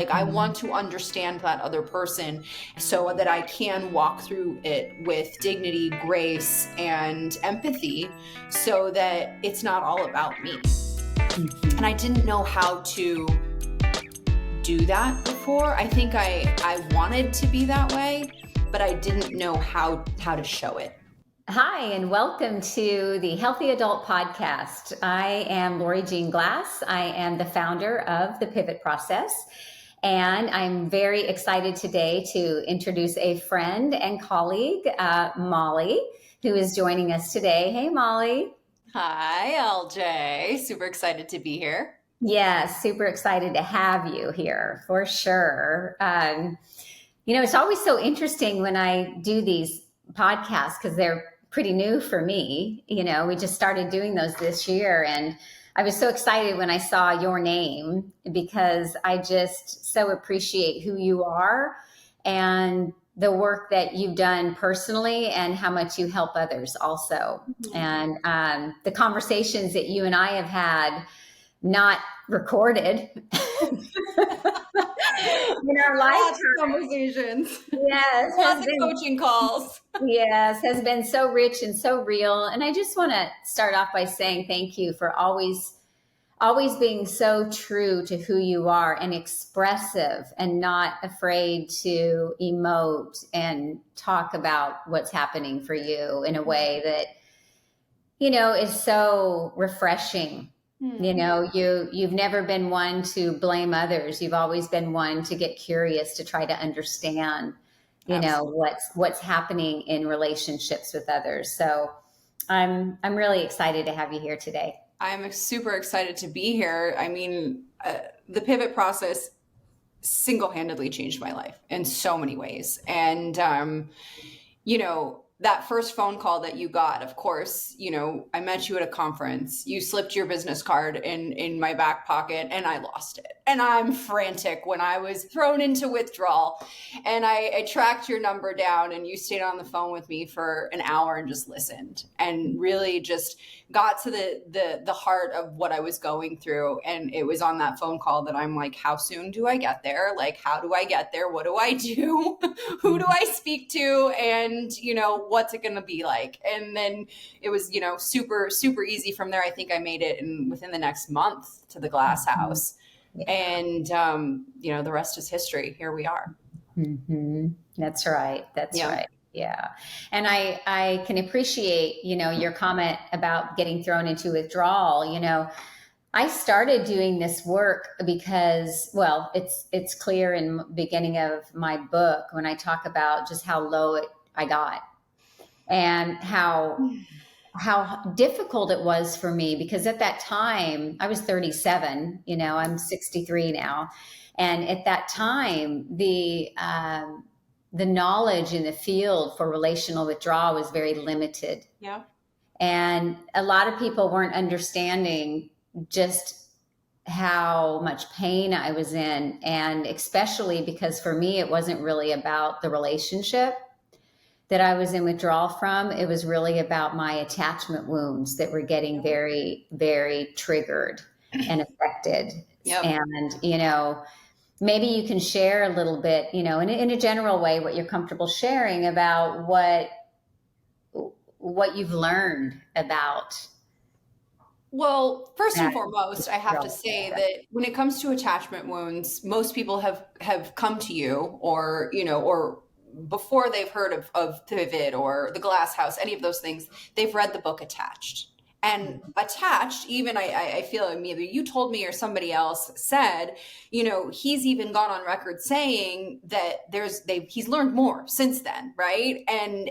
Like, I want to understand that other person so that I can walk through it with dignity, grace, and empathy so that it's not all about me. And I didn't know how to do that before. I think I wanted to be that way, but I didn't know how to show it. Hi, and welcome to the Healthy Adult Podcast. I am Lori Jean Glass. I am the founder of the Pivot Process. And I'm very excited today to introduce a friend and colleague, Molly, who is joining us today. Hey, Molly. Hi, LJ. Super excited to be here. Yes, super excited to have you here for sure. It's always so interesting when I do these podcasts because they're pretty new for me. We just started doing those this year, and I was so excited when I saw your name because I just so appreciate who you are and the work that you've done personally and how much you help others also. Mm-hmm. And the conversations that you and I have had, not recorded in our life conversations. Yes. Lots of coaching calls. Yes, has been so rich and so real. And I just want to start off by saying thank you for always being so true to who you are and expressive and not afraid to emote and talk about what's happening for you in a way that, is so refreshing. You've never been one to blame others. You've always been one to get curious, to try to understand, what's happening in relationships with others. So I'm really excited to have you here today. I'm super excited to be here. I mean, the Pivot Process single-handedly changed my life in so many ways. And, that first phone call that you got, of course, I met you at a conference. You slipped your business card in my back pocket and I lost it. And I'm frantic when I was thrown into withdrawal. And I tracked your number down and you stayed on the phone with me for an hour and just listened and really just got to the heart of what I was going through. And it was on that phone call that I'm like, how soon do I get there? Like, how do I get there? What do I do? Who do I speak to? And, what's it going to be like? And then it was, super, super easy from there. I think I made it within the next month to the Glass House. Yeah. And, the rest is history. Here we are. Mm-hmm. That's right. That's right. Yeah. And I can appreciate, your comment about getting thrown into withdrawal. I started doing this work because, well, it's clear in the beginning of my book when I talk about just how low I got and how difficult it was for me, because at that time I was 37, I'm 63 now. And at that time, the knowledge in the field for relational withdrawal was very limited. Yeah. And a lot of people weren't understanding just how much pain I was in. And especially because for me, it wasn't really about the relationship that I was in withdrawal from. It was really about my attachment wounds that were getting very, very triggered and affected. Yep. And, maybe you can share a little bit, in a general way, what you're comfortable sharing about what you've learned about. Well, first and foremost, I have to say that when it comes to attachment wounds, most people have come to you or before they've heard of Pivot or the Glass House, any of those things, they've read the book Attached. And Attached, even I feel either you told me or somebody else said, he's even gone on record saying that he's learned more since then, right? And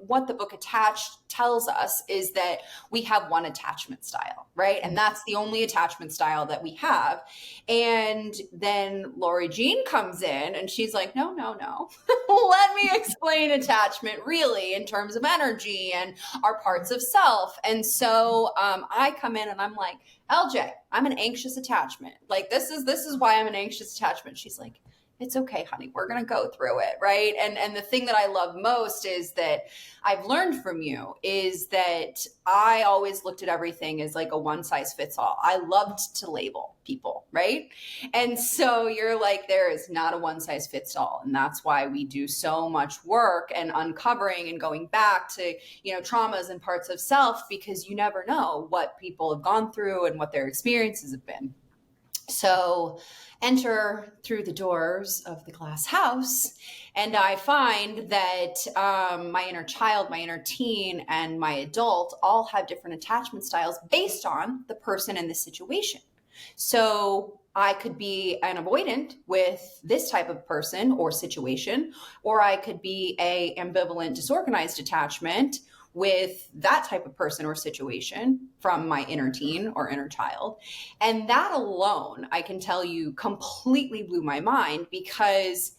what the book Attached tells us is that we have one attachment style, right? And that's the only attachment style that we have. And then Lori Jean comes in and she's like, no. Let me explain attachment really in terms of energy and our parts of self. And so I come in and I'm like, LJ, I'm an anxious attachment. Like, this is why I'm an anxious attachment. She's like, it's okay, honey, we're going to go through it. Right. And the thing that I love most is that I've learned from you is that I always looked at everything as like a one size fits all. I loved to label people. Right. And so you're like, there is not a one size fits all. And that's why we do so much work and uncovering and going back to, traumas and parts of self, because you never know what people have gone through and what their experiences have been. So enter through the doors of the glass house, and I find that my inner child, my inner teen, and my adult all have different attachment styles based on the person and the situation. So I could be an avoidant with this type of person or situation, or I could be a ambivalent, disorganized attachment with that type of person or situation from my inner teen or inner child. And that alone, I can tell you, completely blew my mind, because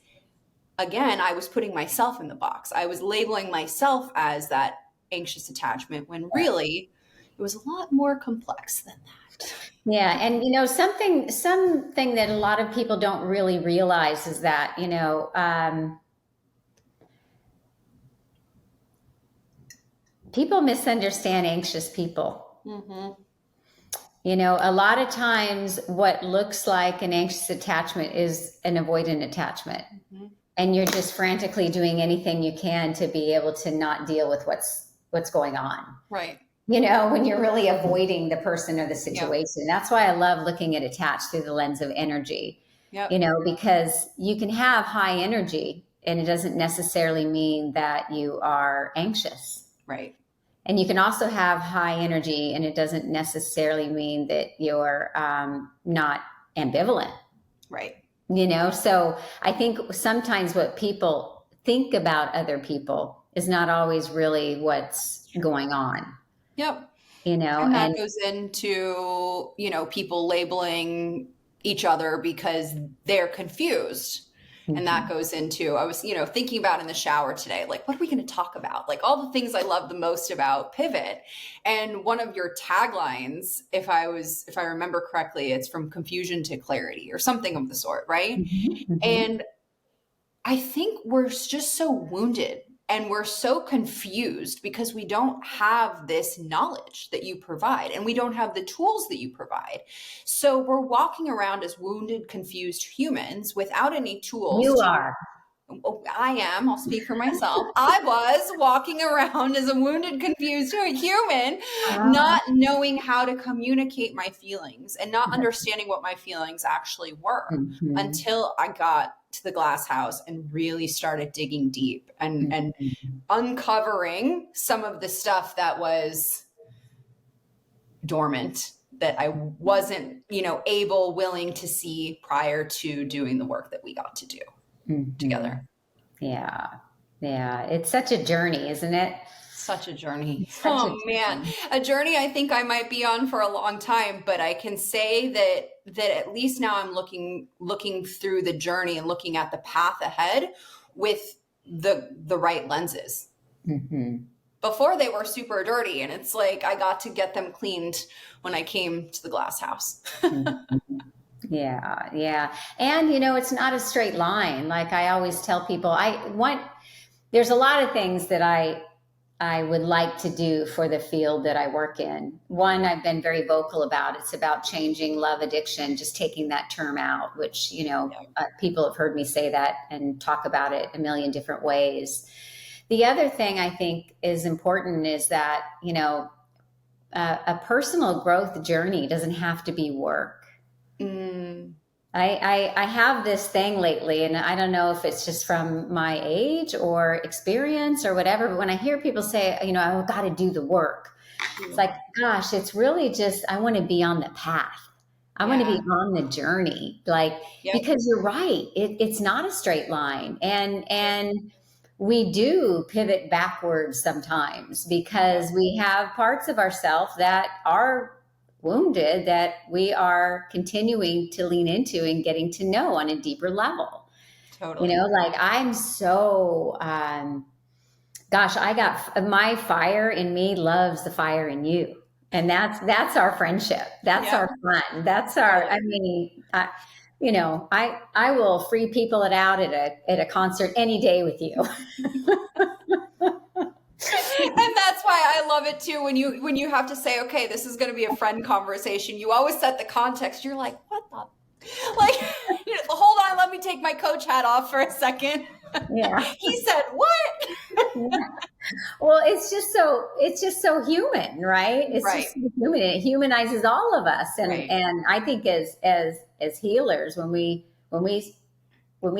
again, I was putting myself in the box. I was labeling myself as that anxious attachment when really it was a lot more complex than that. Yeah. And, something that a lot of people don't really realize is that, people misunderstand anxious people. Mm-hmm. A lot of times what looks like an anxious attachment is an avoidant attachment. Mm-hmm. And you're just frantically doing anything you can to be able to not deal with what's going on. Right. When you're really avoiding the person or the situation. Yep. That's why I love looking at attached through the lens of energy. Yep. Because you can have high energy and it doesn't necessarily mean that you are anxious. Right. And you can also have high energy and it doesn't necessarily mean that you're not ambivalent. Right. So I think sometimes what people think about other people is not always really what's going on. Yep. And that goes into, people labeling each other because they're confused. Mm-hmm. And that goes into, I was, thinking about in the shower today, like, what are we going to talk about? Like all the things I love the most about Pivot. And one of your taglines, if I remember correctly, it's from confusion to clarity or something of the sort. Right. Mm-hmm. And I think we're just so wounded and we're so confused because we don't have this knowledge that you provide and we don't have the tools that you provide. So we're walking around as wounded, confused humans without any tools. You are. I am. I'll speak for myself. I was walking around as a wounded, confused human, not knowing how to communicate my feelings and not understanding what my feelings actually were until I got to the glass house and really started digging deep and uncovering some of the stuff that was dormant that I wasn't, willing to see prior to doing the work that we got to do together. Yeah. Yeah. It's such a journey, isn't it? Such a journey. Man, a journey I think I might be on for a long time, but I can say that at least now I'm looking through the journey and looking at the path ahead with the right lenses. Mm-hmm. Before they were super dirty, and it's like I got to get them cleaned when I came to the glass house. Yeah. Yeah. And, it's not a straight line. Like I always tell people, there's a lot of things that I would like to do for the field that I work in. One, I've been very vocal about. It's about changing love addiction, just taking that term out, which, people have heard me say that and talk about it a million different ways. The other thing I think is important is that, a personal growth journey doesn't have to be work. I have this thing lately, and I don't know if it's just from my age or experience or whatever, but when I hear people say, I've got to do the work, it's like, gosh, it's really just, I want to be on the path. I want to be on the journey, because you're right. It's not a straight line. And we do pivot backwards sometimes because we have parts of ourselves that are wounded that we are continuing to lean into and getting to know on a deeper level. Totally. I'm so, I got my fire in me loves the fire in you. And that's our friendship. That's our fun. That's our, I will free people it out at a concert any day with you. And that's why I love it too. When you have to say, okay, this is going to be a friend conversation, you always set the context. You're like, what the, like, hold on, let me take my coach hat off for a second. Yeah. He said what? Yeah. Well, it's just so human, right? It's Right. just so human. It humanizes all of us. And Right. and I think as healers, when we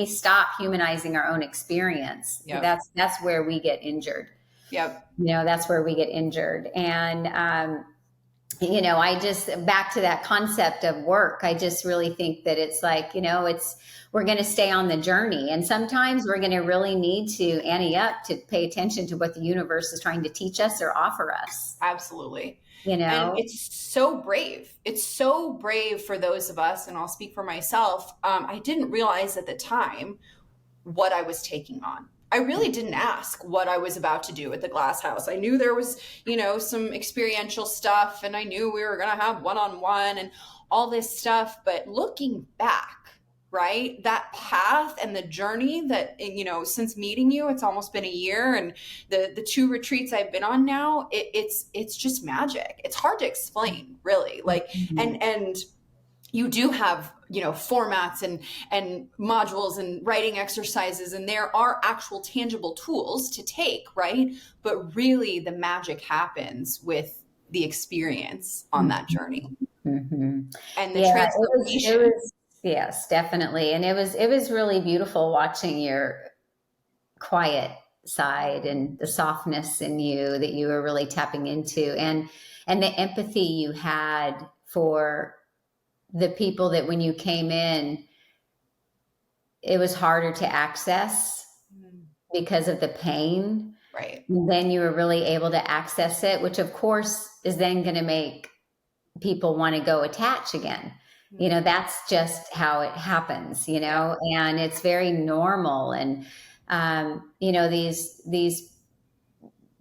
stop humanizing our own experience, Yep. that's where we get injured. Yep. That's where we get injured. And I just, back to that concept of work, I just really think that it's like, we're going to stay on the journey. And sometimes we're going to really need to ante up to pay attention to what the universe is trying to teach us or offer us. Absolutely. You And know? it's so brave. It's so brave for those of us, and I'll speak for myself. I didn't realize at the time what I was taking on. I really didn't ask what I was about to do at the glass house. I knew there was, some experiential stuff, and I knew we were going to have one-on-one and all this stuff. But looking back, right, that path and the journey that, since meeting you, it's almost been a year, and the two retreats I've been on now, it's just magic. It's hard to explain, really. Like, and you do have, formats and modules and writing exercises, and there are actual tangible tools to take, right? But really the magic happens with the experience on that journey Mm-hmm. and the Yeah, it transformation. was, yes, definitely. And it was really beautiful watching your quiet side and the softness in you that you were really tapping into, and the empathy you had for the people that when you came in, it was harder to access because of the pain. Right. And then you were really able to access it, which of course is then going to make people want to go attach again. That's just how it happens, and it's very normal. And,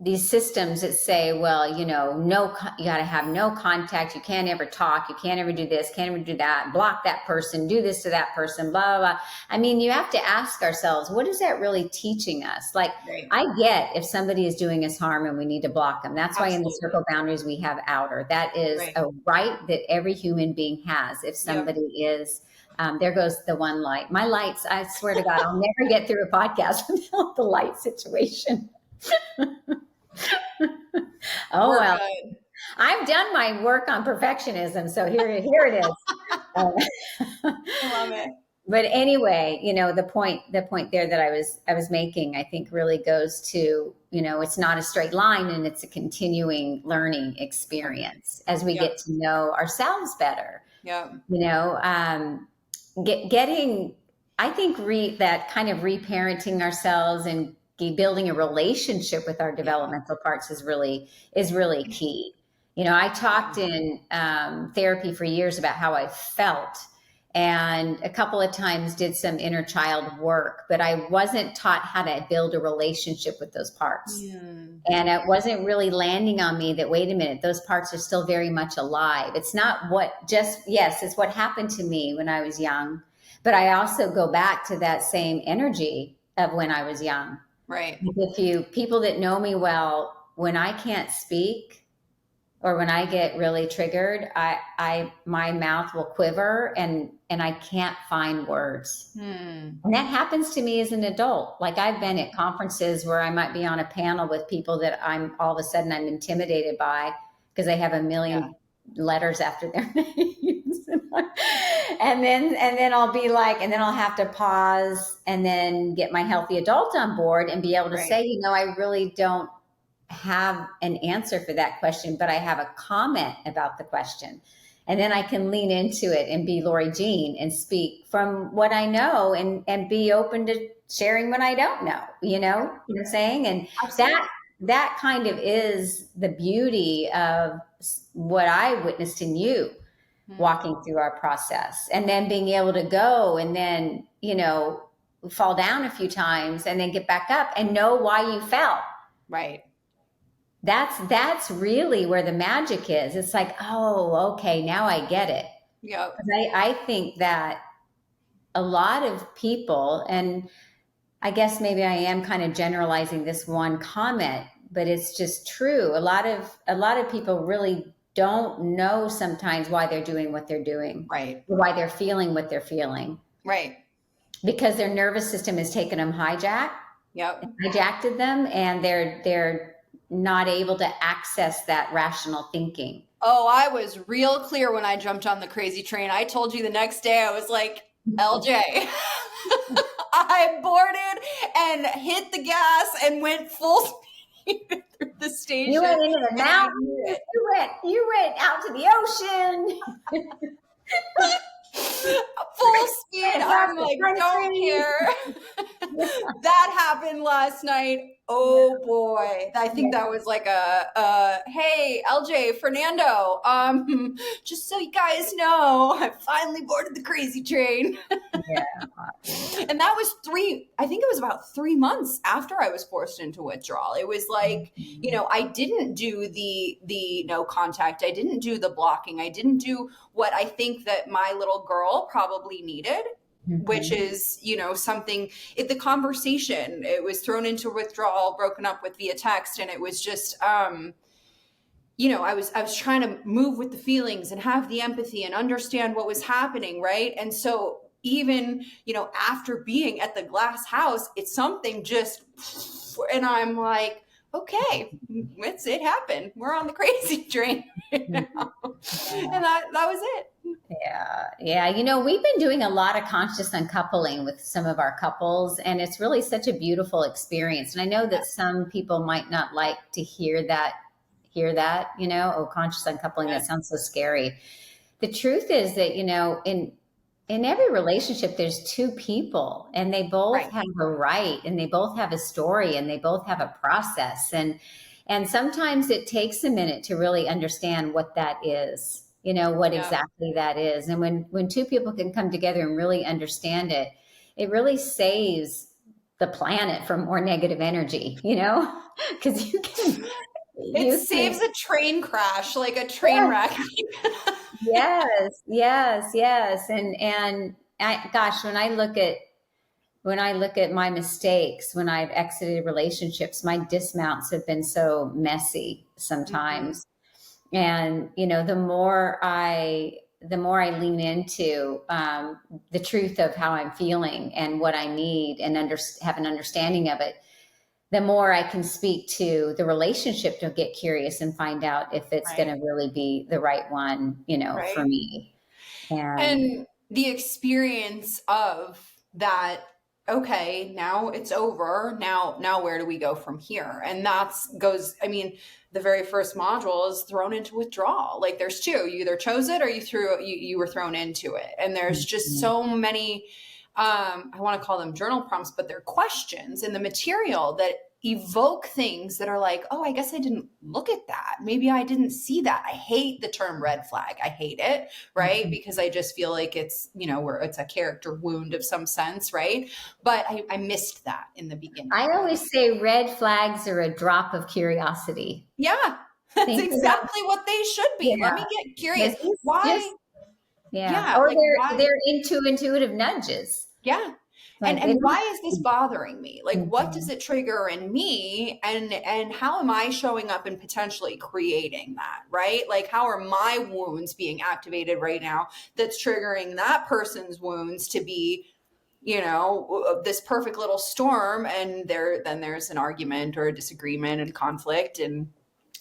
these systems that say, well, no, you got to have no contact. You can't ever talk. You can't ever do this, can't ever do that, block that person, do this to that person, blah, blah, blah. I mean, you have to ask ourselves, what is that really teaching us? Like, Right. I get if somebody is doing us harm and we need to block them. That's why in the circle boundaries, we have outer. That is Right. a right that every human being has. If somebody is, there goes the one light. My lights, I swear to God, I'll never get through a podcast without the light situation. Oh, We're well, good. I've done my work on perfectionism, so here it is. I love it. But anyway, the point there that I was making, I think really goes to, it's not a straight line, and it's a continuing learning experience as we get to know ourselves better. Yeah. Getting, I think, that kind of reparenting ourselves and building a relationship with our developmental parts is really key. I talked in therapy for years about how I felt, and a couple of times did some inner child work, but I wasn't taught how to build a relationship with those parts. And it wasn't really landing on me that, wait a minute, those parts are still very much alive. It's not it's what happened to me when I was young, but I also go back to that same energy of when I was young. Right. If people that know me well, when I can't speak or when I get really triggered, my mouth will quiver and I can't find words. And that happens to me as an adult. Like, I've been at conferences where I might be on a panel with people that I'm intimidated by because they have a million letters after their names. and then I'll be like, and then I'll have to pause and then get my healthy adult on board and be able to say, I really don't have an answer for that question, but I have a comment about the question. And then I can lean into it and be Lori Jean and speak from what I know and be open to sharing what I don't know, you know what I'm saying? And that kind of is the beauty of what I witnessed in you walking through our process, and then being able to go and then, fall down a few times and then get back up and know why you fell. Right. That's really where the magic is. It's like, oh, okay, now I get it. Yeah. I think that a lot of people, and I guess maybe I am kind of generalizing this one comment, but it's just true. A lot of people really don't know sometimes why they're doing what they're doing, Right. why they're feeling what they're feeling, Right. because their nervous system has taken them Yep. hijacked them, and they're not able to access that rational thinking. Oh, I was real clear when I jumped on the crazy train. I told you the next day, I was like, LJ, I boarded and hit the gas and went full speed through the You station. went into the And I mountains. knew it. You went out to the ocean. Full speed. Across I'm the like, don't country. care. That happened last night. Oh boy. I think that was like hey, LJ, Fernando, just so you guys know, I finally boarded the crazy train. Yeah. And that was I think it was about 3 months after I was forced into withdrawal. It was like, I didn't do the no contact. I didn't do the blocking. I didn't do what I think that my little girl probably needed, which is, something, the conversation, it was thrown into withdrawal, broken up with via text. And it was just, I was trying to move with the feelings and have the empathy and understand what was happening. Right. And so even, after being at the glass house, it's something just, and I'm like, okay, it happened. We're on the crazy train. And that was it. Yeah. Yeah. We've been doing a lot of conscious uncoupling with some of our couples, and it's really such a beautiful experience. And I know that some people might not like to hear that, conscious uncoupling, that sounds so scary. The truth is that, in every relationship, there's two people, and they both Right. have a right, and they both have a story, and they both have a process. And sometimes it takes a minute to really understand what that is, what Yeah. exactly that is. And when two people can come together and really understand it, it really saves the planet from more negative energy, because It you can, saves a train crash, like a train wreck. yes, yes, yes. And gosh, when I look at my mistakes, when I've exited relationships, my dismounts have been so messy Mhm. sometimes. And, the more I lean into the truth of how I'm feeling and what I need, and have an understanding of it, the more I can speak to the relationship to get curious and find out if it's going Right. to really be the right one, for Right. me. And And the experience of that, okay, now it's over. Now where do we go from here? And the very first module is thrown into withdrawal. Like there's two. You either chose it or you were thrown into it. And there's just so many I want to call them journal prompts, but they're questions in the material that evoke things that are like, oh, I guess I didn't look at that. Maybe I didn't see that. I hate the term red flag. I hate it, right? Because I just feel like it's, where it's a character wound of some sense, right? But I missed that in the beginning. I always say red flags are a drop of curiosity. Yeah, that's Think about, exactly what they should be. Let yeah, me get curious. just Why? yeah, Yeah, or like why? they're into intuitive nudges. Yeah. And Like they and don't. why is this bothering me? Like what does Mhm. it trigger in me, and how am I showing up and potentially creating that, right? Like how are my wounds being activated right now that's triggering that person's wounds to be, this perfect little storm, and there's an argument or a disagreement and conflict, and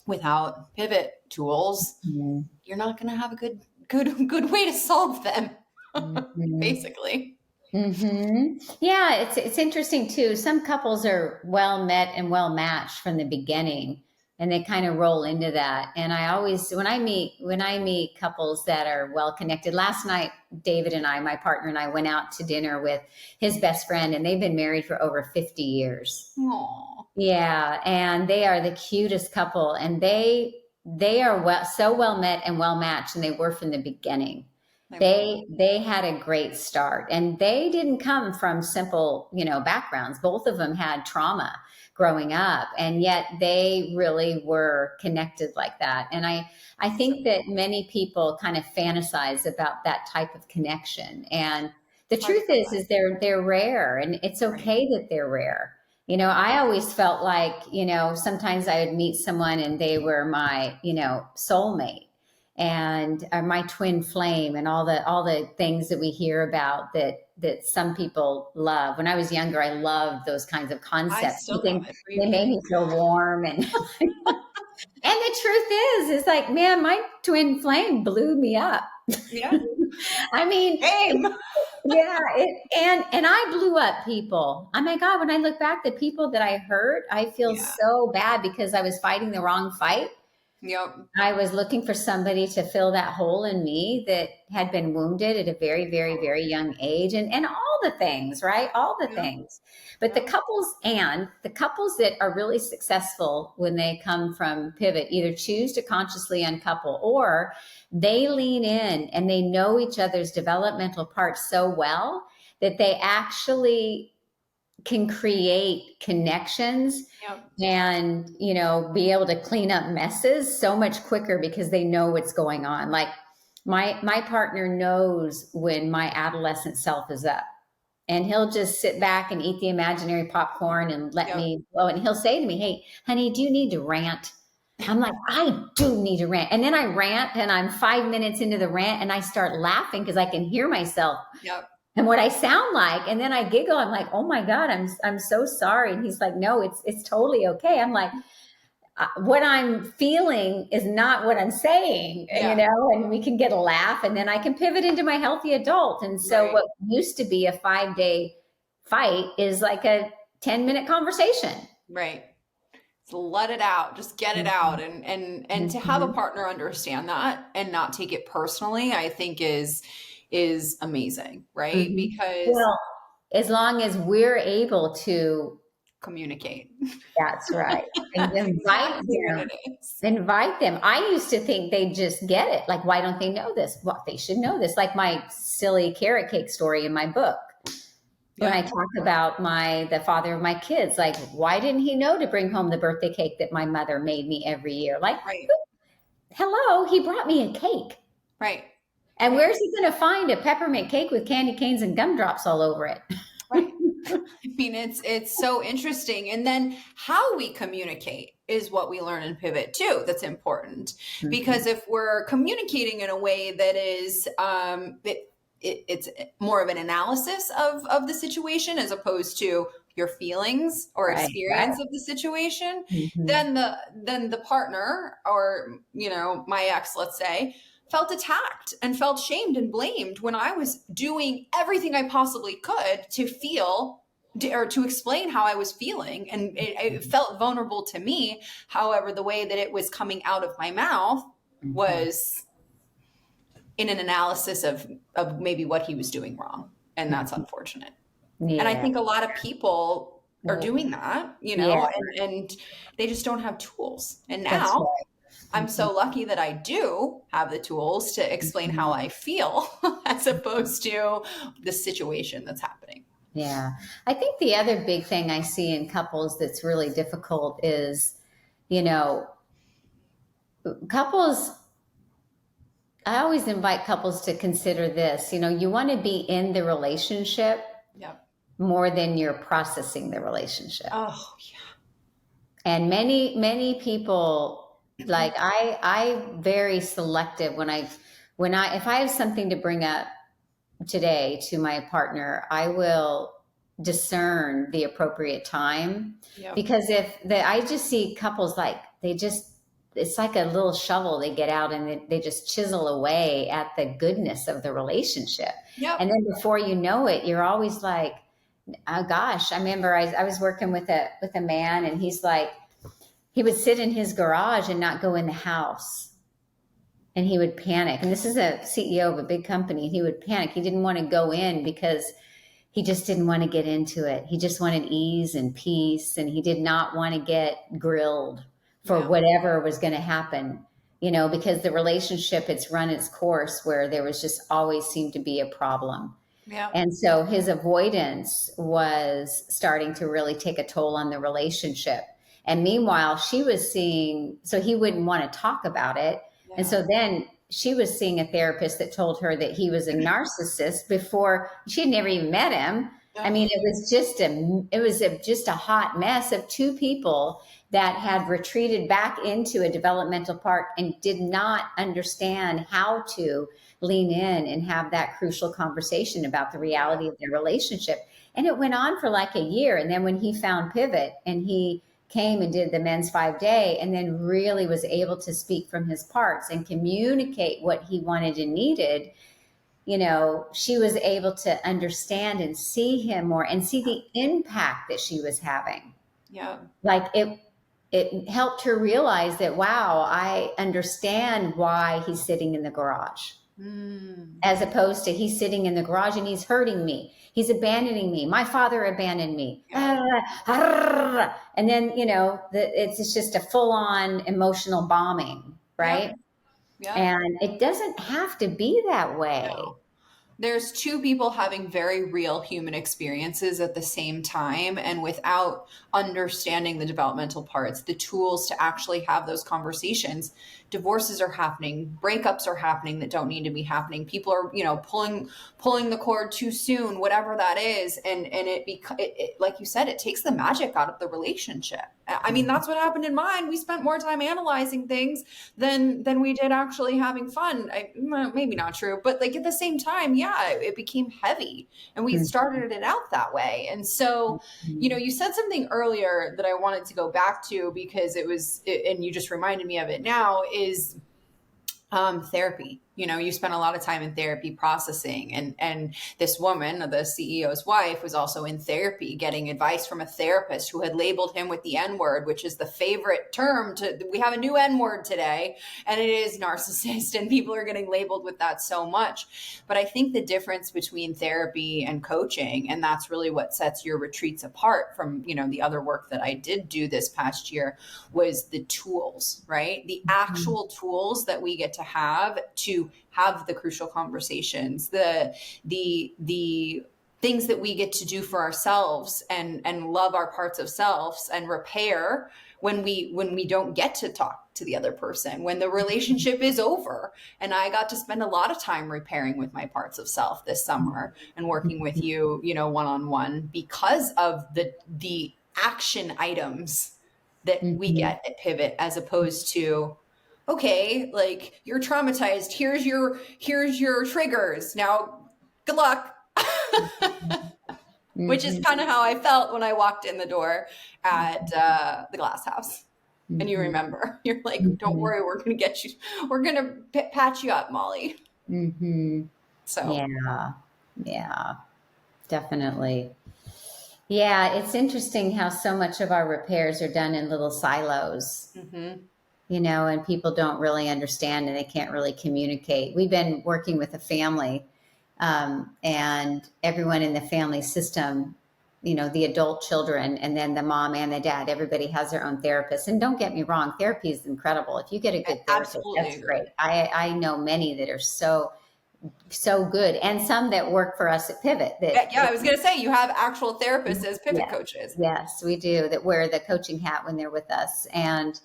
without pivot tools, Mhm. you're not going to have a good way to solve them. Mhm. Basically. Yeah, it's interesting too. Some couples are well met and well matched from the beginning, and they kind of roll into that. And I always, when I meet couples that are well connected. Last night, David and I, my partner and I, went out to dinner with his best friend, and they've been married for over 50 years. Aw. Yeah, and they are the cutest couple, and they are so well met and well matched, and they were from the beginning. They were. They had a great start, and they didn't come from simple, backgrounds. Both of them had trauma growing up, and yet they really were connected like that. And I think that many people kind of fantasize about that type of connection, and The truth is they're rare, and it's okay that they're rare. I always felt like, sometimes I would meet someone and they were my, soulmate and my twin flame and all the things that we hear about that some people love. When I was younger, I loved those kinds of I concepts. still love it. They made me feel warm and and the truth is like, man, my twin flame blew me up. Yeah. I mean, Same. yeah, and I blew up people. Oh my God, when I look back, the people that I hurt, I feel Yeah. so bad because I was fighting the wrong fight. Yep. I was looking for somebody to fill that hole in me that had been wounded at a very, very, very young age, and all the things, right? All the Yeah. things. But Yeah. the couples that are really successful when they come from pivot either choose to consciously uncouple, or they lean in and they know each other's developmental parts so well that they actually can create connections Yep. and be able to clean up messes so much quicker because they know what's going on. Like my partner knows when my adolescent self is up, and he'll just sit back and eat the imaginary popcorn and let Yep. me blow, and he'll say to me, hey honey, do you need to rant? I'm like, I do need to rant. And then I rant and I'm 5 minutes into the rant and I start laughing because I can hear myself Yep. and what I sound like. And then I giggle. I'm like, oh my God, I'm so sorry. And he's like, no, it's totally okay. I'm like, what I'm feeling is not what I'm saying, Yeah. and we can get a laugh and then I can pivot into my healthy adult. And so Right. what used to be a 5-day fight is like a 10-minute conversation. Right. So let it out, just get it out. And to have a partner understand that and not take it personally, I think is amazing, right? Because Well, as long as we're able to, communicate. that's right. And Exactly what it is. invite them. I used to think they just get it. Like, why don't they know this? Well, they should know this. Like my silly carrot cake story in my book. When I Yeah. talk about the father of my kids, like, why didn't he know to bring home the birthday cake that my mother made me every year? Like, Right. hello, he brought me a cake. Right. And Right. where's he going to find a peppermint cake with candy canes and gumdrops all over it? Right. I mean, it's so interesting. And then how we communicate is what we learn in Pivot too. That's important because if we're communicating in a way that is it's more of an analysis of the situation as opposed to your feelings or Right, experience right. of the situation, Mhm. then the partner or my ex, let's say, felt attacked and felt shamed and blamed when I was doing everything I possibly could to feel or to explain how I was feeling. And it felt vulnerable to me. However, the way that it was coming out of my mouth was in an analysis of maybe what he was doing wrong. And that's unfortunate. And I Yeah. think a lot of people are Well, doing that, yeah, and they just don't have tools. And that's now right. I'm so lucky that I do have the tools to explain how I feel as opposed to the situation that's happening. Yeah. I think the other big thing I see in couples that's really difficult is, you know, couples, I always invite couples to consider this. You want to be in the relationship Yeah. more than you're processing the relationship. Oh, yeah. And many people, like I very selective if I have something to bring up today to my partner, I will discern the appropriate time. Yep. Because I just see couples like it's like a little shovel they get out and they just chisel away at the goodness of the relationship. Yep. And then before you know it, you're always like, oh gosh, I remember I was working with a man, and he's like, he would sit in his garage and not go in the house. And he would panic. And this is a CEO of a big company. He would panic. He didn't want to go in because he just didn't want to get into it. He just wanted ease and peace. And he did not want to get grilled for whatever was going to happen, because the relationship, it's run its course where there was just always seemed to be a problem. Yeah. And so his avoidance was starting to really take a toll on the relationship. And meanwhile, she was seeing, so he wouldn't want to talk about it. And so then she was seeing a therapist that told her that he was a narcissist before she had never even met him. I mean, it was just a hot mess of two people that had retreated back into a developmental part and did not understand how to lean in and have that crucial conversation about the reality of their relationship. And it went on for like a year. And then when he found Pivot and he came and did the men's 5 day and then really was able to speak from his parts and communicate what he wanted and needed, she was able to understand and see him more and see the impact that she was having. Yeah. Like it helped her realize that, wow, I understand why he's sitting in the garage. As opposed to he's sitting in the garage and he's hurting me. He's abandoning me. My father abandoned me. Yeah. And then, it's just a full on emotional bombing, right? Yeah. And it doesn't have to be that way. No. There's two people having very real human experiences at the same time, and without understanding the developmental parts, the tools to actually have those conversations, divorces are happening, breakups are happening that don't need to be happening. People are, pulling the cord too soon, whatever that is, and it like you said, it takes the magic out of the relationship. I mean, that's what happened in mine. We spent more time analyzing things than we did actually having fun. Maybe not true, but like at the same time, yeah, it became heavy, and we started it out that way. And so, you said something earlier that I wanted to go back to because and you just reminded me of it now, is therapy. You spent a lot of time in therapy processing, and this woman, the CEO's wife, was also in therapy getting advice from a therapist who had labeled him with the N word, which is the favorite term we have a new N word today, and it is narcissist, and people are getting labeled with that so much. But I think the difference between therapy and coaching, and that's really what sets your retreats apart from, the other work that I did do this past year, was the tools, right? The actual tools that we get to have the crucial conversations, the things that we get to do for ourselves and love our parts of selves and repair when we don't get to talk to the other person, when the relationship is over. And I got to spend a lot of time repairing with my parts of self this summer and working with you, one-on-one, because of the action items that we get at Pivot, as opposed to, okay, like, you're traumatized. Here's your triggers. Now, good luck. Which is kind of how I felt when I walked in the door at the Glass House. And you remember, you're like, don't worry, we're going to patch you up, Molly. So. Yeah, definitely. Yeah, it's interesting how so much of our repairs are done in little silos. And people don't really understand, and they can't really communicate. We've been working with a family, and everyone in the family system, the adult children, and then the mom and the dad, everybody has their own therapist. And don't get me wrong, therapy is incredible. If you get a good therapist, that's great. I know many that are so good, and some that work for us at Pivot. I was going to say, you have actual therapists as Pivot coaches. Yes, we do, that wear the coaching hat when they're with us. And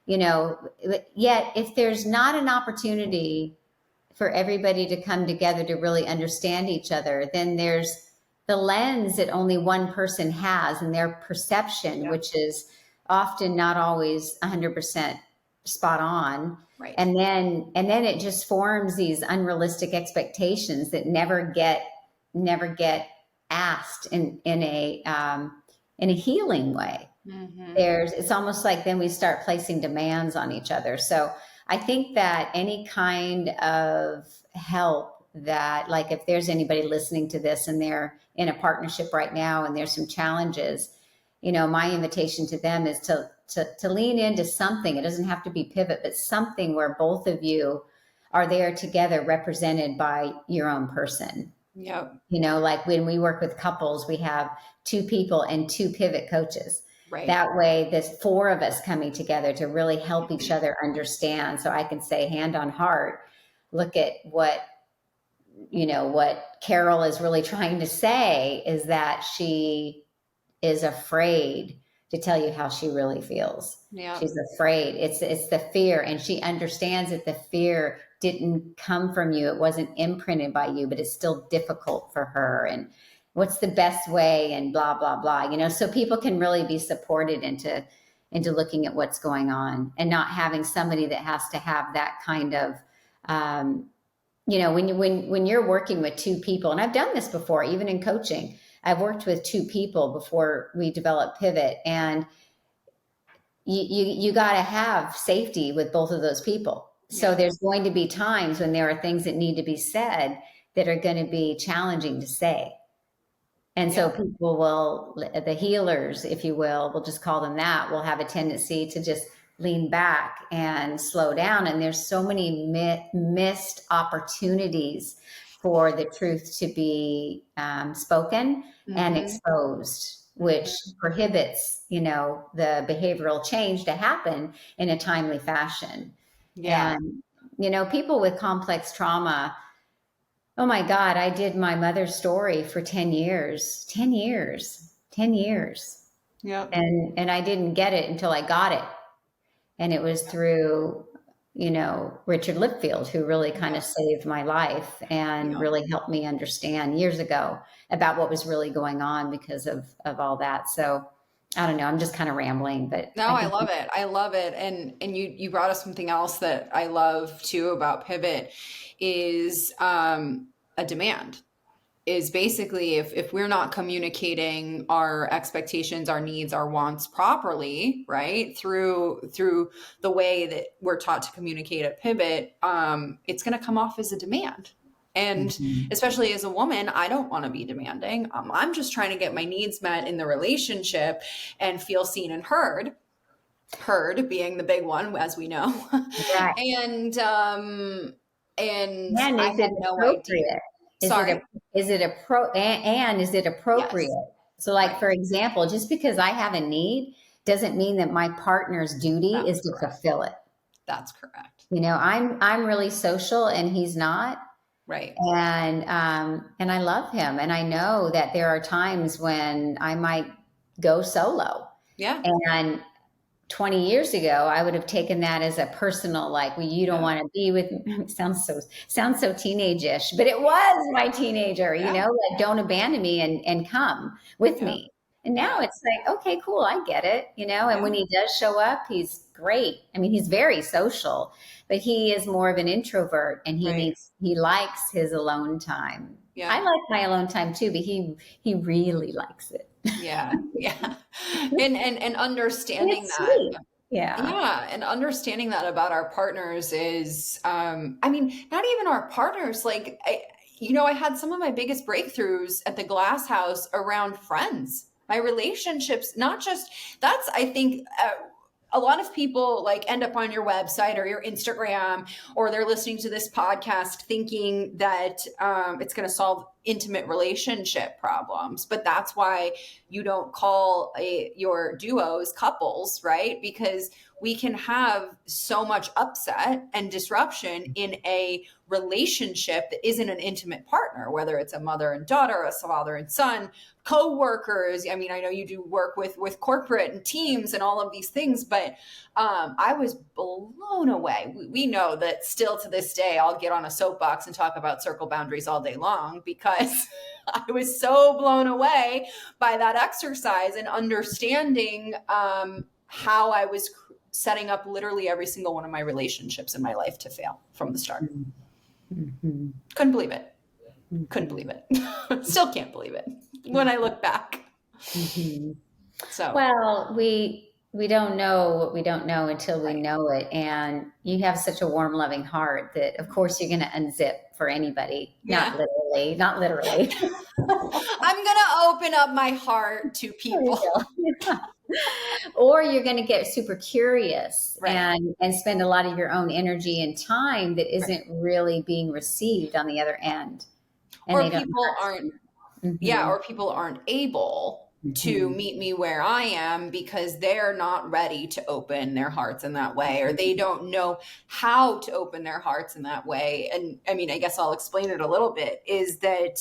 yet if there's not an opportunity for everybody to come together to really understand each other, then there's the lens that only one person has and their perception, which is often not always 100% spot on. Right. And then it just forms these unrealistic expectations that never get asked in a healing way. It's almost like then we start placing demands on each other. So I think that any kind of help that, like, if there's anybody listening to this and they're in a partnership right now and there's some challenges, my invitation to them is to lean into something. It doesn't have to be Pivot, but something where both of you are there together, represented by your own person. Yep. Like when we work with couples, we have 2 people and 2 Pivot coaches. Right. That way, there's 4 of us coming together to really help each other understand. So I can say, hand on heart, look at what Carol is really trying to say, is that she is afraid to tell you how she really feels. Yeah. She's afraid. It's the fear, and she understands that the fear didn't come from you. It wasn't imprinted by you, but it's still difficult for her. And what's the best way, and blah, blah, blah, so people can really be supported into looking at what's going on, and not having somebody that has to have that kind of, when you're working with two people, and I've done this before, even in coaching, I've worked with two people before we developed Pivot, and you got to have safety with both of those people. So there's going to be times when there are things that need to be said that are going to be challenging to say. And so people will, the healers, if you will, we'll just call them that, will have a tendency to just lean back and slow down. And there's so many missed opportunities for the truth to be spoken and exposed, which prohibits, the behavioral change to happen in a timely fashion. Yeah. And, people with complex trauma, oh my God, I did my mother's story for 10 years. Yeah. And I didn't get it until I got it. And it was through, Richard Lipfield, who really kind of saved my life and really helped me understand years ago about what was really going on because of all that. So I don't know, I'm just kind of rambling, but no, I love it. I love it. And you brought us something else that I love too about Pivot is a demand. Is basically if we're not communicating our expectations, our needs, our wants properly, right, through the way that we're taught to communicate at Pivot, it's going to come off as a demand. And especially as a woman, I don't want to be demanding. I'm just trying to get my needs met in the relationship and feel seen and heard. Heard being the big one, as we know. Right. And is I had no idea. Sorry. Is it appropriate? Yes. So like, for example, just because I have a need doesn't mean that my partner's duty is to fulfill it. That's correct. I'm really social and he's not. Right. And I love him. And I know that there are times when I might go solo. Yeah. And 20 years ago, I would have taken that as a personal, like, well, you don't want to be with me. It sounds so teenage-ish, but it was my teenager, like, don't abandon me and come with me. And now it's like, okay, cool. I get it. And when he does show up, he's great. I mean, he's very social, but he is more of an introvert, and he likes his alone time. Yeah. I like my alone time too, but he really likes it. Yeah. And understanding that. Sweet. Yeah. And understanding that about our partners is, not even our partners. Like, I had some of my biggest breakthroughs at the Glass House around friends, my relationships, I think, a lot of people like end up on your website or your Instagram, or they're listening to this podcast thinking that it's going to solve intimate relationship problems. But that's why you don't call your duos couples, right? Because we can have so much upset and disruption in a relationship that isn't an intimate partner, whether it's a mother and daughter, a father and son, co-workers. I mean, I know you do work with corporate and teams and all of these things, but I was blown away. We know that still to this day, I'll get on a soapbox and talk about circle boundaries all day long, because I was so blown away by that exercise and understanding how I was setting up literally every single one of my relationships in my life to fail from the start. Couldn't believe it. Still can't believe it when I look back. So, well, we don't know what we don't know until we know it. And you have such a warm, loving heart that, of course, you're going to unzip for anybody. Not literally. I'm going to open up my heart to people. Or you're going to get super curious and spend a lot of your own energy and time that isn't really being received on the other end. And or people aren't, or people aren't able to meet me where I am because they're not ready to open their hearts in that way, or they don't know how to open their hearts in that way. And I mean, I guess I'll explain it a little bit, is that,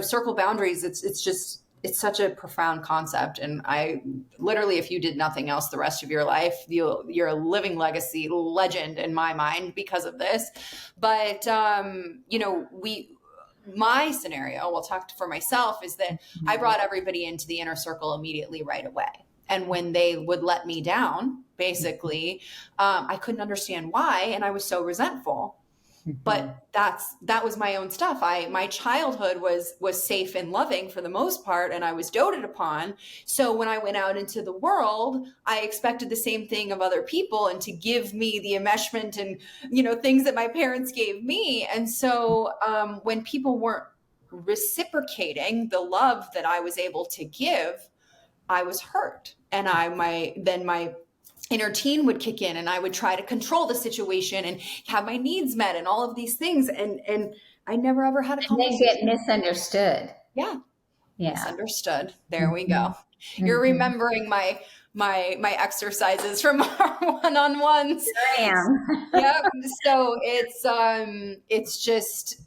circle boundaries, it's just it's such a profound concept. And I literally, if you did nothing else the rest of your life, you're a living legacy legend in my mind because of this. But, my scenario, we'll talk for myself, is that I brought everybody into the inner circle immediately right away. And when they would let me down, basically, I couldn't understand why. And I was so resentful. But that was my own stuff. My childhood was safe and loving for the most part, and I was doted upon. So when I went out into the world, I expected the same thing of other people and to give me the enmeshment and things that my parents gave me. And so when people weren't reciprocating the love that I was able to give, I was hurt, and my inner teen would kick in, and I would try to control the situation and have my needs met and all of these things. And I never ever had a And they get conversation. misunderstood. Yeah. Yeah. Misunderstood. There we Mm-hmm. go. You're remembering my exercises from our one-on-ones. I am. Yep. So it's just,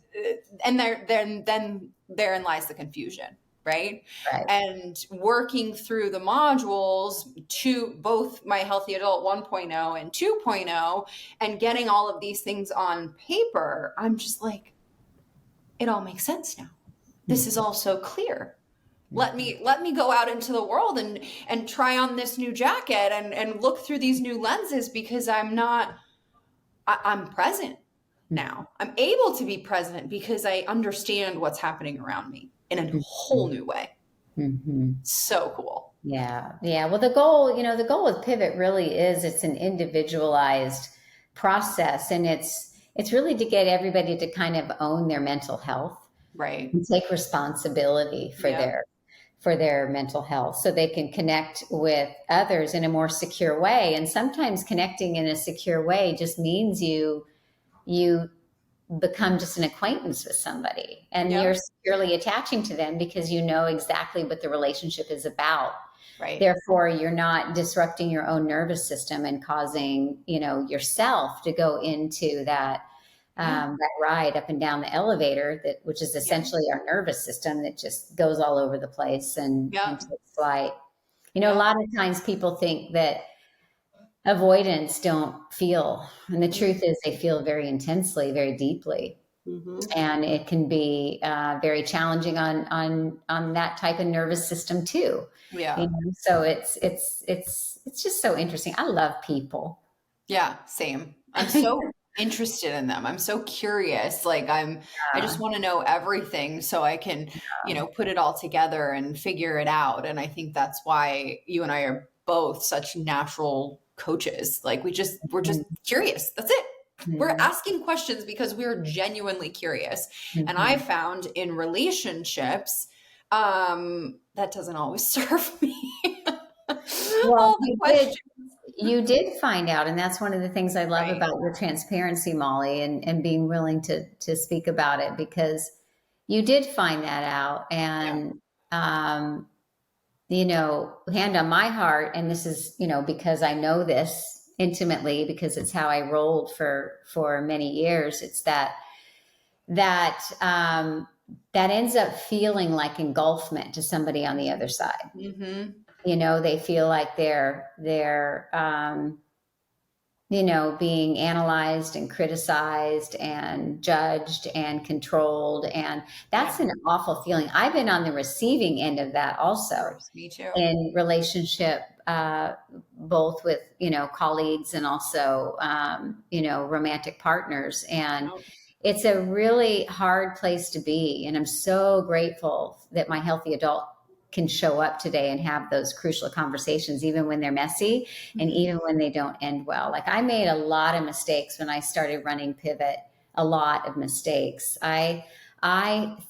and then therein lies the confusion, right? Right. And working through the modules to both my Healthy Adult 1.0 and 2.0 and getting all of these things on paper, I'm just like, it all makes sense now. This is all so clear. Let me go out into the world and try on this new jacket and look through these new lenses, because I'm present now. I'm able to be present because I understand what's happening around me in a whole new way. Mm-hmm. So cool. Yeah. Yeah. Well, the goal with Pivot really is, it's an individualized process, and it's really to get everybody to kind of own their mental health, right, and take responsibility for their mental health, so they can connect with others in a more secure way. And sometimes connecting in a secure way just means you become just an acquaintance with somebody, and you're securely attaching to them because you know exactly what the relationship is about. Right. Therefore, you're not disrupting your own nervous system and causing, yourself to go into that ride up and down the elevator, which is essentially our nervous system that just goes all over the place and takes flight. A lot of times people think that avoidants don't feel, and the truth is they feel very intensely, very deeply. Mm-hmm. And it can be very challenging on that type of nervous system too. Yeah. So it's just so interesting. I love people. Yeah, same. I'm so interested in them. I'm so curious. Like I just want to know everything so I can, put it all together and figure it out. And I think that's why you and I are both such natural coaches. Like we're just curious. That's it. We're asking questions because we're genuinely curious. And I found in relationships, that doesn't always serve me. Well, all the questions. You did find out, and that's one of the things I love about your transparency, Molly, and being willing to speak about it, because you did find that out. And, hand on my heart, and this is, because I know this intimately, because it's how I rolled for many years. It's that ends up feeling like engulfment to somebody on the other side. Mm-hmm. They feel like they're being analyzed and criticized and judged and controlled. And that's an awful feeling. I've been on the receiving end of that also. Me too. In relationship, both with, colleagues and also, romantic partners. And it's a really hard place to be. And I'm so grateful that my Healthy Adult can show up today and have those crucial conversations, even when they're messy and even when they don't end well. Like I made a lot of mistakes when I started running Pivot, a lot of mistakes. I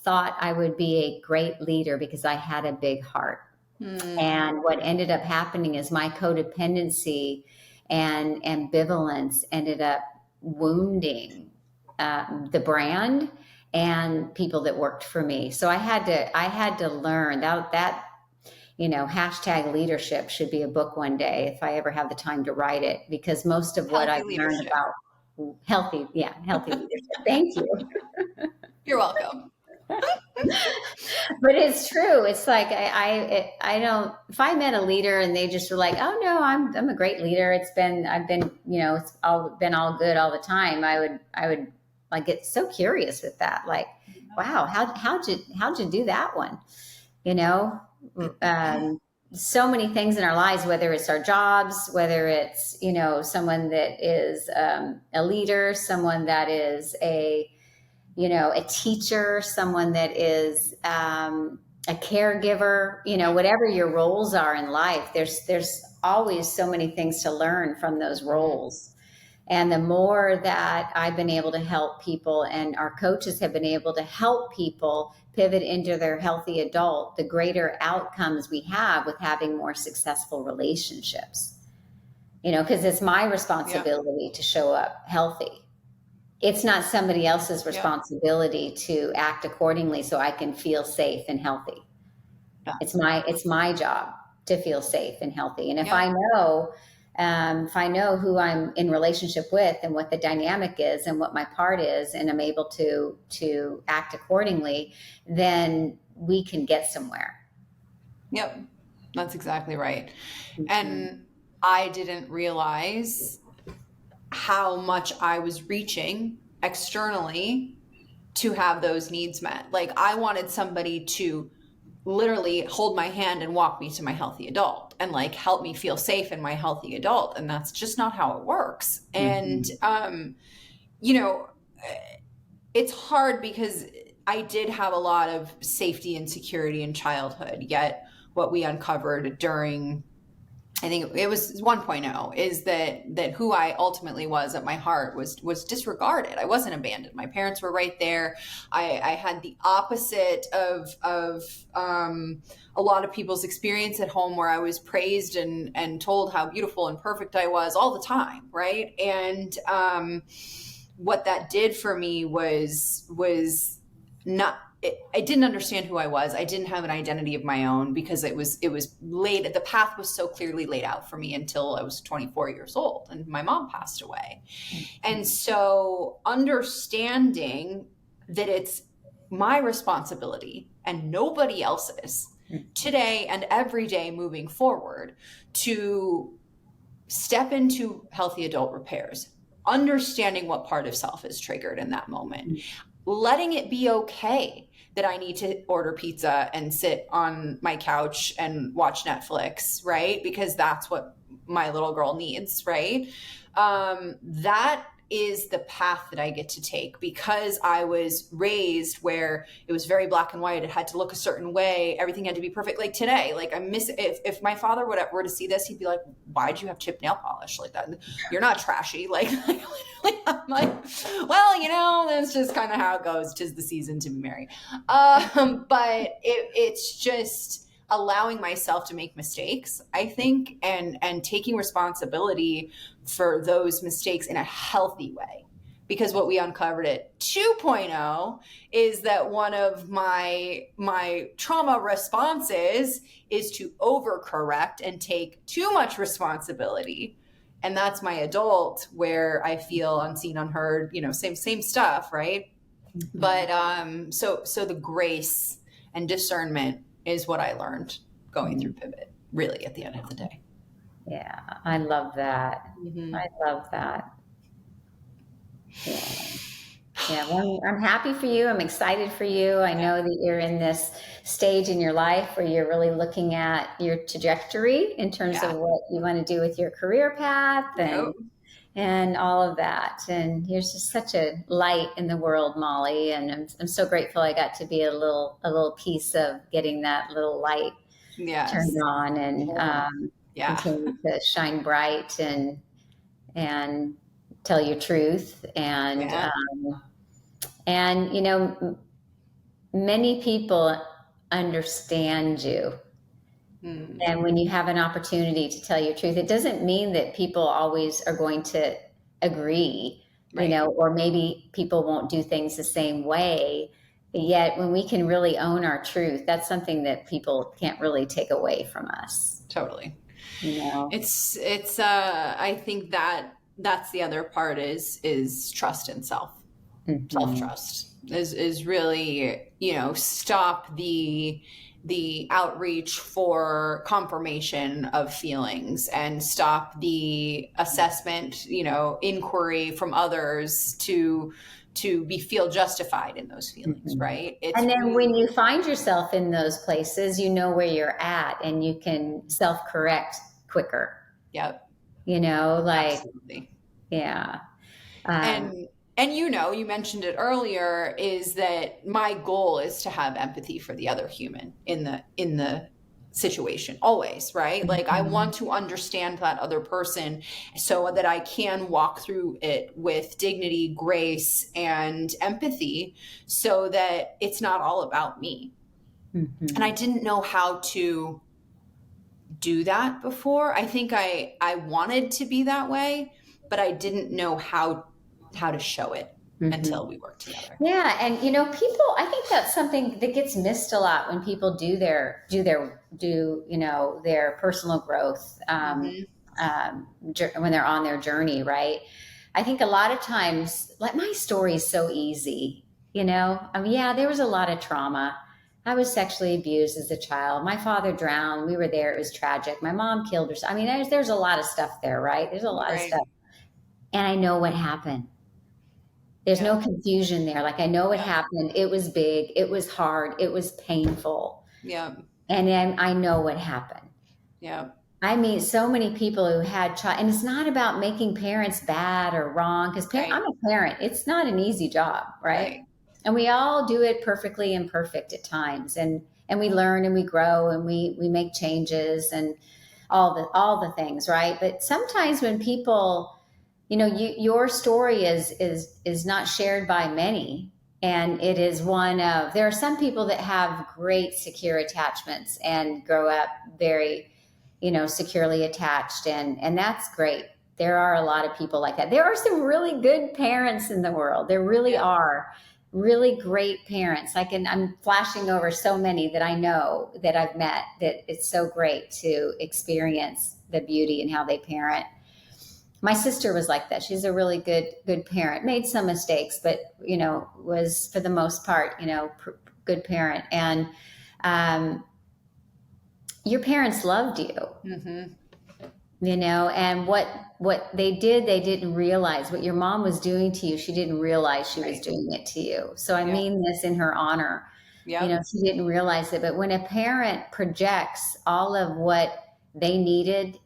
thought I would be a great leader because I had a big heart. And what ended up happening is my codependency and ambivalence ended up wounding the brand and people that worked for me. So I had to learn that hashtag leadership should be a book one day if I ever have the time to write it, because most of what I've learned about healthy leadership. Thank you. You're welcome. But it's true. It's like I don't. If I met a leader and they just were like, "Oh no, I'm a great leader. I've been it's all been all good all the time." I would like get so curious with that. Like, wow, how'd you do that one? You know, um, so many things in our lives, whether it's our jobs, whether it's someone that is a leader, someone that is a teacher, someone that is a caregiver, whatever your roles are in life, there's always so many things to learn from those roles. And the more that I've been able to help people and our coaches have been able to help people pivot into their healthy adult, the greater outcomes we have with having more successful relationships. Because it's my responsibility to show up healthy. It's not somebody else's responsibility to act accordingly so I can feel safe and healthy. It's my job to feel safe and healthy. And if I know who I'm in relationship with and what the dynamic is and what my part is, and I'm able to act accordingly, then we can get somewhere. Yep, that's exactly right. Mm-hmm. And I didn't realize how much I was reaching externally to have those needs met. Like, I wanted somebody to literally hold my hand and walk me to my healthy adult and like help me feel safe in my healthy adult. And that's just not how it works. Mm-hmm. And, it's hard because I did have a lot of safety and security in childhood, yet what we uncovered during, I think it was 1.0, is that who I ultimately was at my heart was disregarded. I wasn't abandoned. My parents were right there. I had the opposite of a lot of people's experience at home, where I was praised and told how beautiful and perfect I was all the time, right? And what that did for me was not. I didn't understand who I was. I didn't have an identity of my own because it was laid. The path was so clearly laid out for me until I was 24 years old and my mom passed away. Mm-hmm. And so understanding that it's my responsibility and nobody else's today and every day moving forward to step into healthy adult repairs, understanding what part of self is triggered in that moment, letting it be okay that I need to order pizza and sit on my couch and watch Netflix, right? Because that's what my little girl needs, right? That is the path that I get to take because I was raised where it was very black and white. It had to look a certain way. Everything had to be perfect. Like today, like I miss, if my father were to see this, he'd be like, why'd you have chipped nail polish like that? You're not trashy. Like I'm like, well, that's just kind of how it goes. 'Tis the season to be merry. But it's just allowing myself to make mistakes, I think, and taking responsibility for those mistakes in a healthy way. Because what we uncovered at 2.0 is that one of my trauma responses is to overcorrect and take too much responsibility. And that's my adult, where I feel unseen, unheard, same stuff, right? Mm-hmm. But so the grace and discernment is what I learned going through Pivot, really, at the end of the day. Yeah, I love that. Mm-hmm. I love that. Yeah. Well, I'm happy for you. I'm excited for you. I know that you're in this stage in your life where you're really looking at your trajectory in terms of what you want to do with your career path and all of that. And you're just such a light in the world, Molly. And I'm so grateful I got to be a little piece of getting that little light turned on and continue to shine bright and tell your truth. And many people understand you. And when you have an opportunity to tell your truth, it doesn't mean that people always are going to agree, right. Or maybe people won't do things the same way. Yet when we can really own our truth, that's something that people can't really take away from us. Totally. It's I think that's the other part is trust in self, self-trust. is really, stop the outreach for confirmation of feelings and stop the assessment, inquiry from others to be feel justified in those feelings, Mhm. right? It's And then when really, you find yourself in those places, you know where you're at and you can self correct quicker, yep, like, absolutely. yeah. Um, And you mentioned it earlier, is that my goal is to have empathy for the other human in the situation always, right? Like I mhm, want to understand that other person so that I can walk through it with dignity, grace, and empathy so that it's not all about me. And I mhm. didn't know how to do that before. I think I wanted to be that way, but I didn't know how to show it Mhm. until we worked together. Yeah, and people. I think that's something that gets missed a lot when people do their personal growth Hmm. when they're on their journey, right? I think a lot of times, like my story is so easy. I mean, yeah, there was a lot of trauma. I was sexually abused as a child. My father drowned. We were there. It was tragic. My mom killed herself. I mean, there's a lot of stuff there, right? There's a lot of Right. stuff, and I know what happened. There's Yep. no confusion there. Like I know what Yep. happened. It was big. It was hard. It was painful. Yep. And then I know what happened. Yep. I meet so many people who had child, and it's not about making parents bad or wrong because I'm Right. a parent. It's not an easy job, right? Right. And we all do it perfectly imperfect at times, and we learn and we grow and we make changes and all the things, right? But sometimes when people your story is not shared by many, and it is one of there are some people that have great secure attachments and grow up very securely attached, and that's great. There are a lot of people like that. There are some really good parents in the world. There really Yep. are really great parents. I'm flashing over so many that I know that I've met, that it's so great to experience the beauty and how they parent. My sister was like that. She's a really good parent. Made some mistakes, but was for the most part, good parent. And um, your parents loved you, Hmm. and what they did, they didn't realize what your mom was doing to you. She didn't realize she was Right. doing it to you. So I Yep. mean this in her honor. Yep. She didn't realize it. But when a parent projects all of what they needed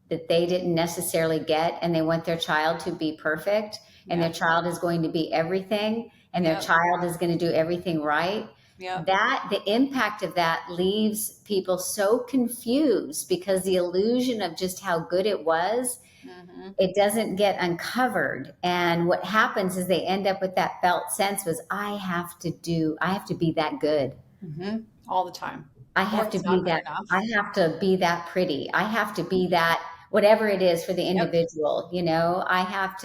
that they didn't necessarily get, and they want their child to be perfect, and their Yep. child is going to be everything, and their Yep. child is going to do everything right, Yep. that the impact of that leaves people so confused because the illusion of just how good it was, Hmm. it doesn't get uncovered. And what happens is they end up with that felt sense was I have to be that good. Hmm. All the time. I Or have to it's be not good that, enough. I have to be that pretty. I have to be that, whatever it is for the Yep. individual, I have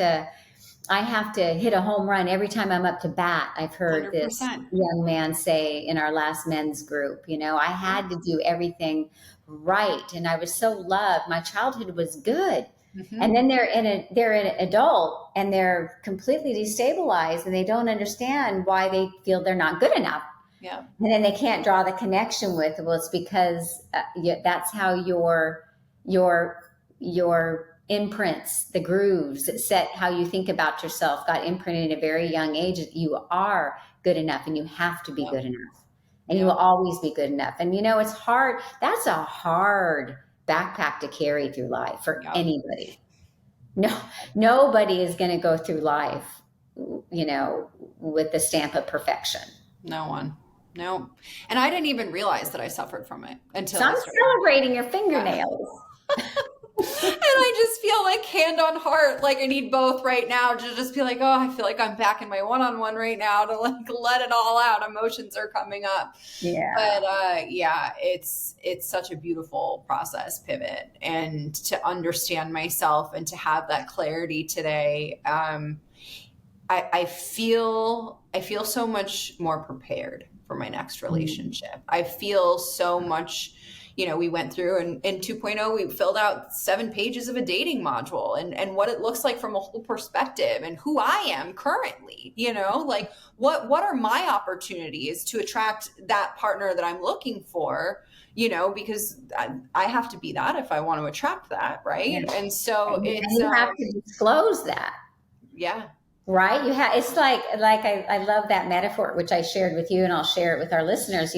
to hit a home run every time I'm up to bat. I've heard this 100%. young man say in our last men's group, I Yep. had to do everything right. And I was so loved. My childhood was good. And Hmm. then they're an adult and they're completely destabilized and they don't understand why they feel they're not good enough, Yep. and then they can't draw the connection with, well, it's because that's how your imprints, the grooves that set how you think about yourself, got imprinted at a very young age, that you are good enough and you have to be Yep. good enough and you will Yep. always be good enough. And it's hard. That's a hard backpack to carry through life for Yep. anybody. No, nobody is going to go through life with the stamp of perfection. No one. No. And I didn't even realize that I suffered from it So until I'm I started. celebrating your Yeah. fingernails. And I just feel like hand on heart, like I need both right now to just be like, oh, I feel like I'm back in my one-on-one right now to like let it all out. Emotions are coming up. Yeah. But yeah, it's such a beautiful process pivot and to understand myself and to have that clarity today. I feel so much more prepared for my next Mm. relationship. I feel so much, we went through, and in 2.0, we filled out 7 pages of a dating module, and what it looks like from a whole perspective, and who I am currently, like what are my opportunities to attract that partner that I'm looking for, because I have to be that if I want to attract that. Right. Yeah. And so And it's, you have to disclose that. yeah. Right. It's like I love that metaphor, which I shared with you, and I'll share it with our listeners.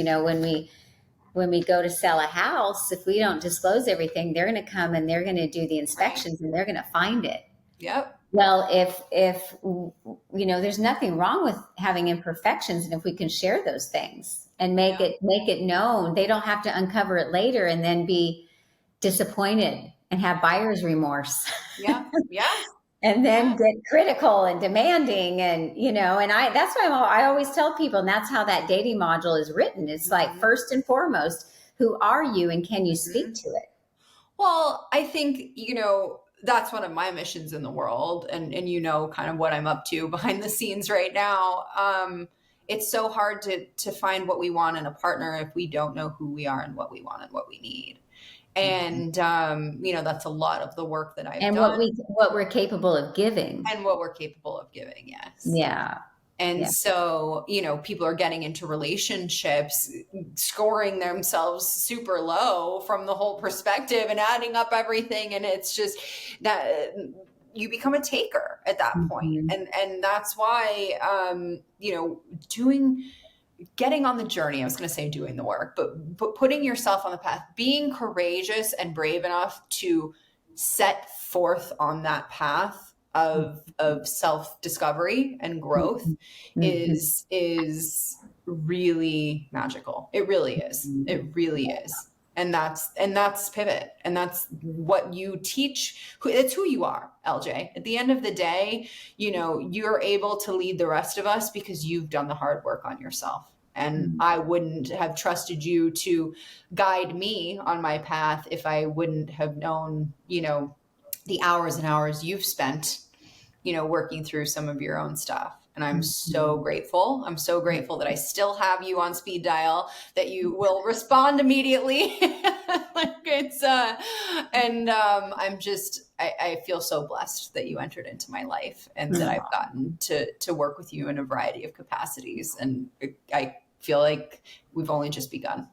When we go to sell a house, if we don't disclose everything, they're going to come and they're going to do the inspections, and they're going to find it. Yep. Well, if there's nothing wrong with having imperfections, and if we can share those things and make it known, they don't have to uncover it later and then be disappointed and have buyer's remorse. Yeah. Yeah. And then get critical and demanding, and that's why I always tell people, and that's how that dating module is written. It's like, first and foremost, who are you, and can you speak to it? Well, I think, that's one of my missions in the world, and kind of what I'm up to behind the scenes right now. It's so hard to find what we want in a partner if we don't know who we are and what we want and what we need. And, that's a lot of the work that I've done. And what we're capable of giving. And what we're capable of giving, yes. Yeah. And so, people are getting into relationships, scoring themselves super low from the whole perspective and adding up everything. And it's just that you become a taker at that point. And that's why, getting on the journey, I was going to say doing the work, but putting yourself on the path, being courageous and brave enough to set forth on that path of self-discovery and growth is really magical. It really is. It really is. And that's Pivot. And that's what you teach. It's who you are, LJ. At the end of the day, you're able to lead the rest of us because you've done the hard work on yourself. And I wouldn't have trusted you to guide me on my path if I wouldn't have known, the hours and hours you've spent, working through some of your own stuff. And I'm so grateful. I'm so grateful that I still have you on speed dial, that you will respond immediately. I feel so blessed that you entered into my life, and that I've gotten to work with you in a variety of capacities. And I feel like we've only just begun.